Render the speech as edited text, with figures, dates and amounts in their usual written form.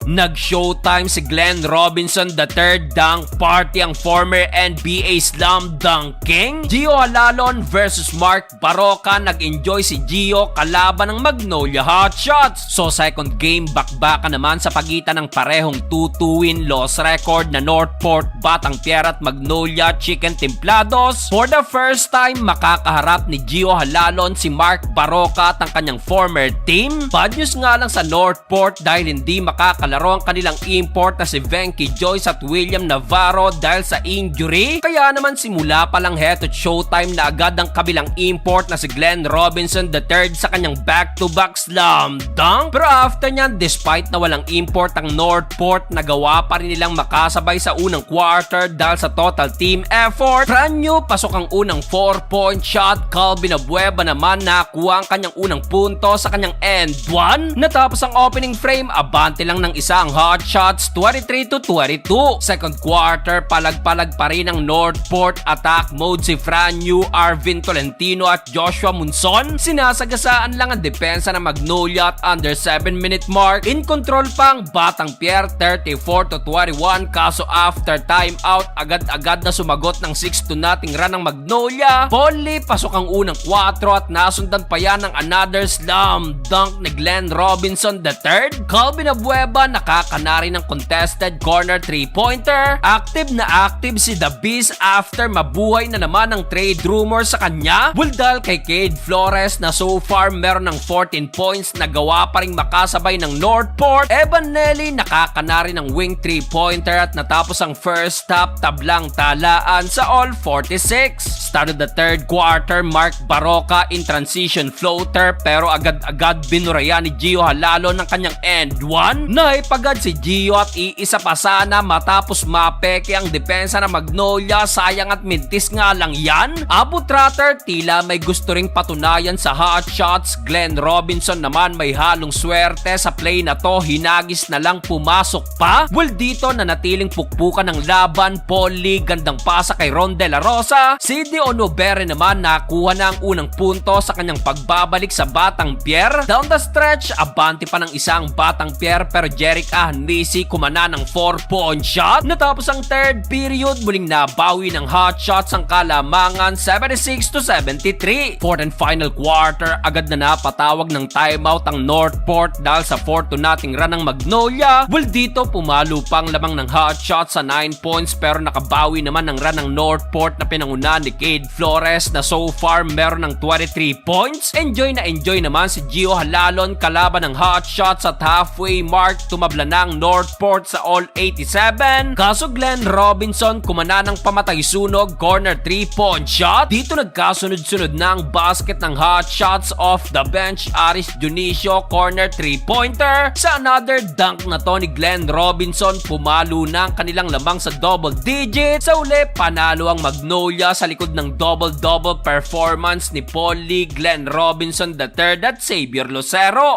Nag-showtime si Glenn Robinson III dunk party ang former NBA Slam Dunk King. Gio Halalon versus Mark Barroca. Nag-enjoy si Gio kalaban ng Magnolia Hotshots. So second game bakbakan naman sa pagitan ng parehong 2-2 win-loss record na Northport Batang Pier at Magnolia Chicken Templados. For the first time makakaharap ni Gio Halalon si Mark Barroca at ang kanyang former team. Bad news nga lang sa Northport dahil hindi makakalaro ang kanilang import na si Venky Joyce at William Navarro dahil sa injury. Kaya naman simula pa lang heto showtime na agad ang kabilang import na si Glenn Robinson III sa kanyang back-to-back slam dunk. Pero after nyan, despite na walang import ang Northport, nagawa pa rin nilang makasabay sa unang quarter dahil sa total team effort. Brand new, pasok ang unang 4-point shot. Calvin Abueva naman nakuha ang kanyang unang punto sa kanyang end 1. Natapos ang opening frame, abante lang ng isang hot shots, 23-22. Second quarter, palag-palag pa rin ang Northport attack mode si Franyu, Arvin Tolentino at Joshua Munson. Sinasagasaan lang ang depensa ng Magnolia at under 7-minute mark. In control pa ang Batang Pier, 34-21. Kaso after timeout, agad-agad na sumagot ng 6-0 run ng Magnolia. Volley, pasok ang unang 4 at nasundan pa yan ng another slam dunk ni Glenn Robinson III. Calvin Abueva nakakanari ng contested corner 3-pointer. Active na active si The Beast after mabuhay na naman ang trade rumor sa kanya. Buldal kay Cade Flores na so far meron ng 14 points na gawa pa rin makasabay ng Northport. Evan Nelly nakakanari ng wing 3-pointer at natapos ang first half tablang talaan sa all 46. Started the third quarter, Mark Barroca in transition floater pero agad-agad binuraya ni Gio Halalo ng kanyang end 1. Naipagad si Gio at iisa pa sana matapos mapeke ang depensa ng Magnolia. Sayang at mintis nga lang yan. Abu Trotter tila may gusto ring patunayan sa hot shots. Glenn Robinson naman may halong swerte sa play na to. Hinagis na lang pumasok pa. Well dito na natiling pukpukan ng laban. Paul Lee gandang pasa kay Ron De La Rosa. Sidney Onobere naman nakuha na ang unang punto sa kanyang pagbabalik sa Batang Pier. Down the stretch, abante pa ng isang Batang Pier pero Jeric Ahnisi kumana ng 4-point shot. Natapos ang third period, muling nabawi ng hot shots ang Kalamangan 76-73. Fourth and final quarter, agad na napatawag ng timeout ang Northport dahil sa 4-0 run ng Magnolia. Well dito pumalo pang lamang ng hot shots sa 9 points pero nakabawi naman ng run ng Northport na pinangunahan ni Cade Flores na so far meron ng 23 points. Enjoy naman si Gio Halalon kalaban ng hot shots at halfway mark tumabla ng Northport sa all 87. Kaso Glenn Robinson kumana ng pamatay sunog corner 3-point shot. Dito nagkasunod-sunod na ang basket ng hot shots off the bench. Aris Dionisio corner 3-pointer. Sa another dunk na to ni Glenn Robinson, pumalo na ang kanilang lamang sa double digit. Sa uli, panalo ang Magnolia sa likod ng double-double performance ni Paul Lee, Glenn Robinson III at Xavier Lucero.